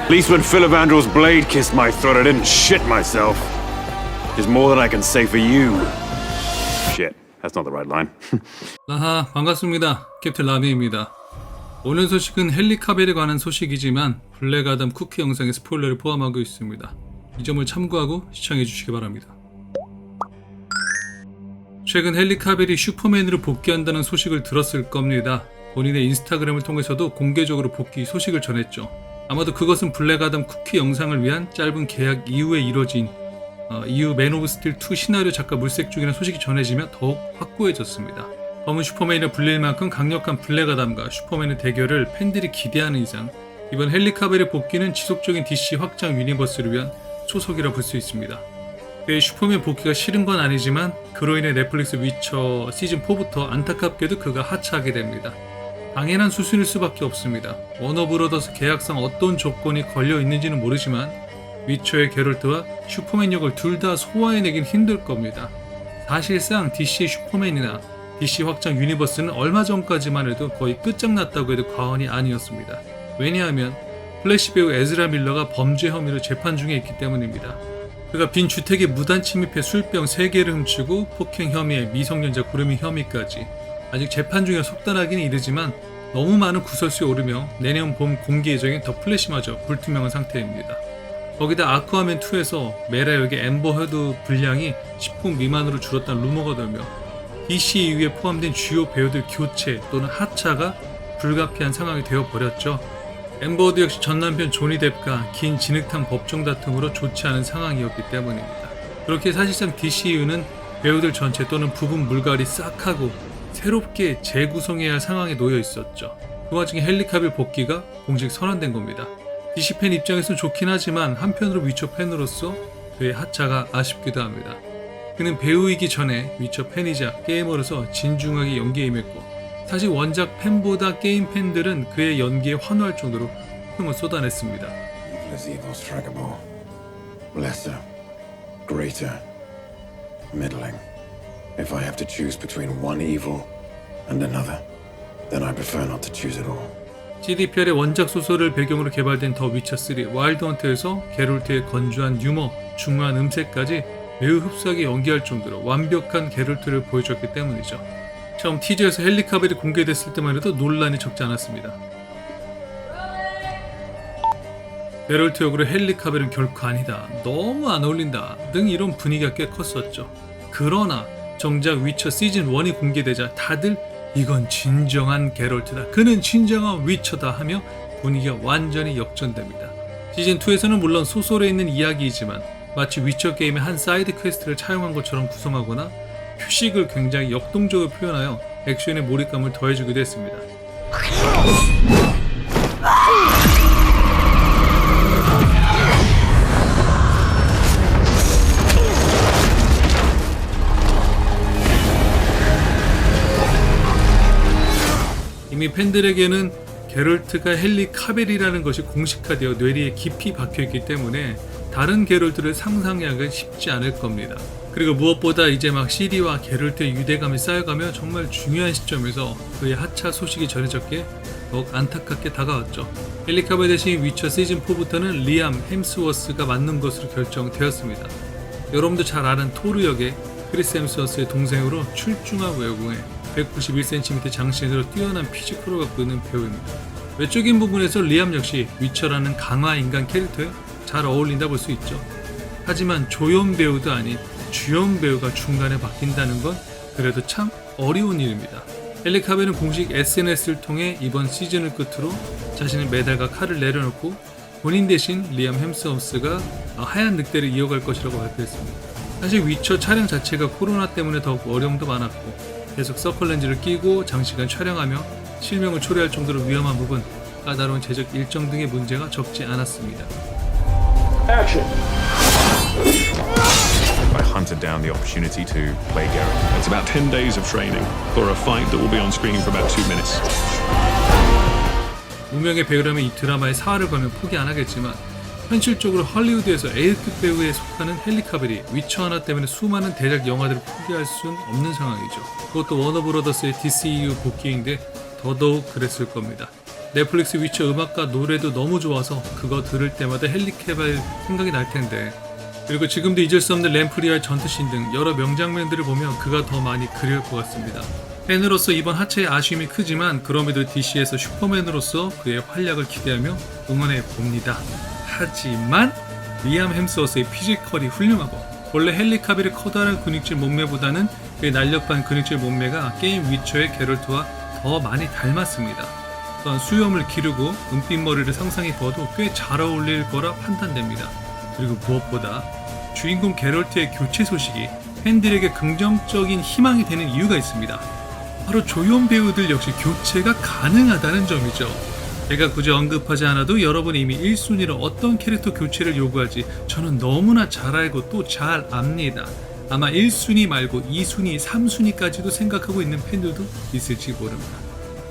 At least when Filavandrel's blade kissed my throat, I didn't shit myself. There's more than I can say for you. Shit, that's not the right line. 아하, 반갑습니다. 캡틴 라비입니다. 오늘 소식은 헨리 카벨에 관한 소식이지만 블랙 아담 쿠키 영상에 스포일러를 포함하고 있습니다. 이 점을 참고하고 시청해 주시기 바랍니다. 최근 헨리 카벨이 슈퍼맨으로 복귀한다는 소식을 들었을 겁니다. 본인의 인스타그램을 통해서도 공개적으로 복귀 소식을 전했죠. 아마도 그것은 블랙 아담 쿠키 영상을 위한 짧은 계약 이후에 이뤄진 이후 맨 오브 스틸 2 시나리오 작가 물색 중이라는 소식이 전해지며 더욱 확고해졌습니다. 검은 슈퍼맨이라 불릴 만큼 강력한 블랙 아담과 슈퍼맨의 대결을 팬들이 기대하는 이상 이번 헨리 카벨의 복귀는 지속적인 DC 확장 유니버스를 위한 초석이라 볼 수 있습니다. 그의 슈퍼맨 복귀가 싫은 건 아니지만 그로 인해 넷플릭스 위쳐 시즌4부터 안타깝게도 그가 하차하게 됩니다. 당연한 수순일 수밖에 없습니다. 워너브로더스 계약상 어떤 조건이 걸려 있는지는 모르지만 위쳐의 게롤트와 슈퍼맨 역을 둘 다 소화해내긴 힘들 겁니다. 사실상 DC의 슈퍼맨이나 DC 확장 유니버스는 얼마 전까지만 해도 거의 끝장났다고 해도 과언이 아니었습니다. 왜냐하면 플래시 배우 에즈라 밀러가 범죄 혐의로 재판 중에 있기 때문입니다. 그가 빈 주택에 무단 침입해 술병 3개를 훔치고 폭행 혐의에 미성년자 구름이 혐의까지 아직 재판 중에 속단하기는 이르지만 너무 많은 구설수에 오르며 내년 봄 공개 예정인 더 플래시마저 불투명한 상태입니다. 거기다 아쿠아맨 2에서 메라 역의 앰버 허드 분량이 10분 미만으로 줄었다는 루머가 돌며 DC 이후에 포함된 주요 배우들 교체 또는 하차가 불가피한 상황이 되어버렸죠. 앰버 허드 역시 전 남편 조니 뎁과 긴 진흙탕 법정 다툼으로 좋지 않은 상황이었기 때문입니다. 그렇게 사실상 DCU는 배우들 전체 또는 부분 물갈이 싹 하고 새롭게 재구성해야 할 상황에 놓여 있었죠. 그 와중에 헨리 카빌 복귀가 공식 선언된 겁니다. DC 팬 입장에서는 좋긴 하지만 한편으로 위쳐 팬으로서 그의 하차가 아쉽기도 합니다. 그는 배우이기 전에 위쳐 팬이자 게이머로서 진중하게 연기에 임했고 사실 원작 팬보다 게임 팬들은 그의 연기에 환호할 정도로 흥을 쏟아냈습니다. Lesser, greater, middling. If I have to choose between one evil and another, then I prefer not to choose at all. CDPR의 원작 소설을 배경으로 개발된 더 위쳐3 와일드 헌트에서 게롤트의 건조한 유머, 중후한 음색까지 매우 흡사하게 연기할 정도로 완벽한 게롤트를 보여줬기 때문이죠. 처음 티저에서 헨리 카벨이 공개됐을 때만 해도 논란이 적지 않았습니다. 게롤트 역으로 헨리 카벨은 결코 아니다, 너무 안 어울린다 등 이런 분위기가 꽤 컸었죠. 그러나 정작 위쳐 시즌1이 공개되자 다들 이건 진정한 게롤트다, 그는 진정한 위쳐다 하며 분위기가 완전히 역전됩니다. 시즌2에서는 물론 소설에 있는 이야기이지만 마치 위쳐 게임의 한 사이드 퀘스트를 차용한 것처럼 구성하거나 휴식을 굉장히 역동적으로 표현하여 액션의 몰입감을 더해주기도 했습니다. 이미 팬들에게는 게롤트가 헨리 카벨이라는 것이 공식화되어 뇌리에 깊이 박혀있기 때문에 다른 게롤트를 상상하기가 쉽지 않을 겁니다. 그리고 무엇보다 이제 막 시리와 게롤트의 유대감이 쌓여가며 정말 중요한 시점에서 그의 하차 소식이 전해졌기에 더욱 안타깝게 다가왔죠. 헨리 카벨 대신 위쳐 시즌4부터는 리암 햄스워스가 맞는 것으로 결정되었습니다. 여러분도 잘 아는 토르 역의 크리스 햄스워스의 동생으로 출중한 외국에 191cm 장신으로 뛰어난 피지컬을 갖고 있는 배우입니다. 외적인 부분에서 리암 역시 위쳐라는 강화 인간 캐릭터에 잘 어울린다 볼 수 있죠. 하지만 조연 배우도 아닌 주연 배우가 중간에 바뀐다는 건 그래도 참 어려운 일입니다. 헨리 카벨은 공식 SNS를 통해 이번 시즌을 끝으로 자신의 메달과 칼을 내려놓고 본인 대신 리암 햄스워스가 하얀 늑대를 이어갈 것이라고 발표했습니다. 사실 위쳐 촬영 자체가 코로나 때문에 더욱 어려움도 많았고 계속 서클렌즈를 끼고 장시간 촬영하며 실명을 초래할 정도로 위험한 부분, 까다로운 제작 일정 등의 문제가 적지 않았습니다. Action. I hunted down the opportunity to play Geralt. It's about 10 days of training for a fight that will be on screen for about 2 minutes. 무명의 배우라면 이 드라마에 사활을 걸면 포기 안 하겠지만 현실적으로 할리우드에서 A급 배우에 속하는 헨리 카벨이 위쳐 하나 때문에 수많은 대작 영화들을 포기할 수는 없는 상황이죠. 그것도 워너브로더스의 DCU 복귀인데 더더욱 그랬을 겁니다. 넷플릭스 위쳐 음악과 노래도 너무 좋아서 그거 들을 때마다 헨리 캐빌 생각이 날 텐데. 그리고 지금도 잊을 수 없는 램프리아의 전투씬 등 여러 명장면들을 보면 그가 더 많이 그리울 것 같습니다. 팬으로서 이번 하차의 아쉬움이 크지만 그럼에도 DC에서 슈퍼맨으로서 그의 활약을 기대하며 응원해 봅니다. 하지만 리암 햄스워스의 피지컬이 훌륭하고 원래 헨리 카빌의 커다란 근육질 몸매보다는 그의 날렵한 근육질 몸매가 게임 위쳐의 게롤트와 더 많이 닮았습니다. 또한 수염을 기르고 은빛 머리를 상상해 보아도 꽤 잘 어울릴 거라 판단됩니다. 그리고 무엇보다 주인공 게롤트의 교체 소식이 팬들에게 긍정적인 희망이 되는 이유가 있습니다. 바로 조연 배우들 역시 교체가 가능하다는 점이죠. 제가 굳이 언급하지 않아도 여러분이 이미 1순위로 어떤 캐릭터 교체를 요구할지 저는 너무나 잘 알고 또 잘 압니다. 아마 1순위 말고 2순위, 3순위까지도 생각하고 있는 팬들도 있을지 모릅니다.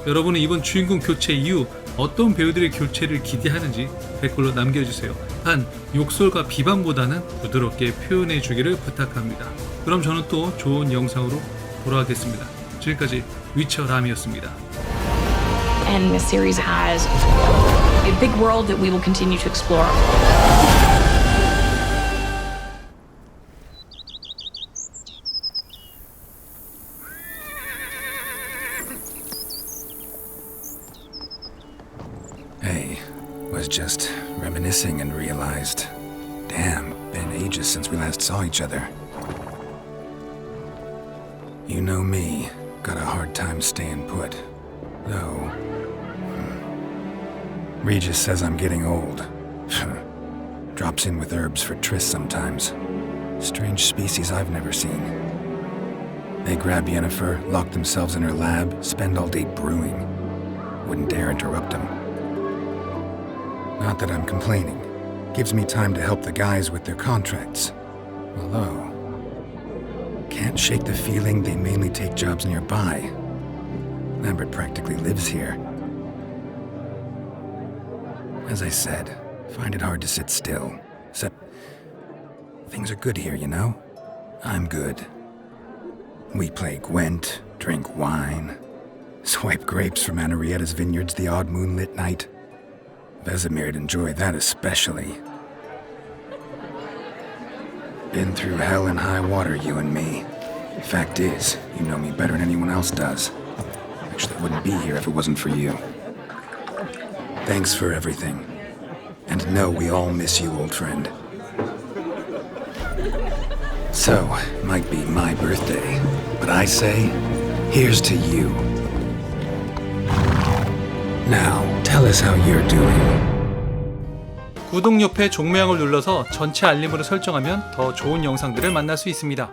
여러분은 이번 주인공 교체 이후 어떤 배우들의 교체를 기대하는지 댓글로 남겨주세요. 단 욕설과 비방보다는 부드럽게 표현해 주기를 부탁합니다. 그럼 저는 또 좋은 영상으로 돌아오겠습니다. 지금까지 위쳐람이었습니다. And this series has a big world that we will continue to explore. Hey, was just reminiscing and realized, damn, been ages since we last saw each other. You know me, got a hard time staying put. Though, Regis says I'm getting old. Drops in with herbs for trysts sometimes. Strange species I've never seen. They grab Yennefer, lock themselves in her lab, spend all day brewing. Wouldn't dare interrupt them. Not that I'm complaining. Gives me time to help the guys with their contracts. Although, can't shake the feeling they mainly take jobs nearby. Lambert practically lives here. As I said, find it hard to sit still. Except, things are good here, you know? I'm good. We play Gwent, drink wine, swipe grapes from Anarietta's vineyards the odd moonlit night. Vesemir'd enjoy that especially. Been through hell and high water, you and me. Fact is, you know me better than anyone else does. Actually, I wouldn't be here if it wasn't for you. Thanks for everything. And know we all miss you, old friend. So, might be my birthday, but I say, here's to you. Now, tell us how you're doing. 구독 옆에 종모양을 눌러서 전체 알림으로 설정하면 더 좋은 영상들을 만날 수 있습니다.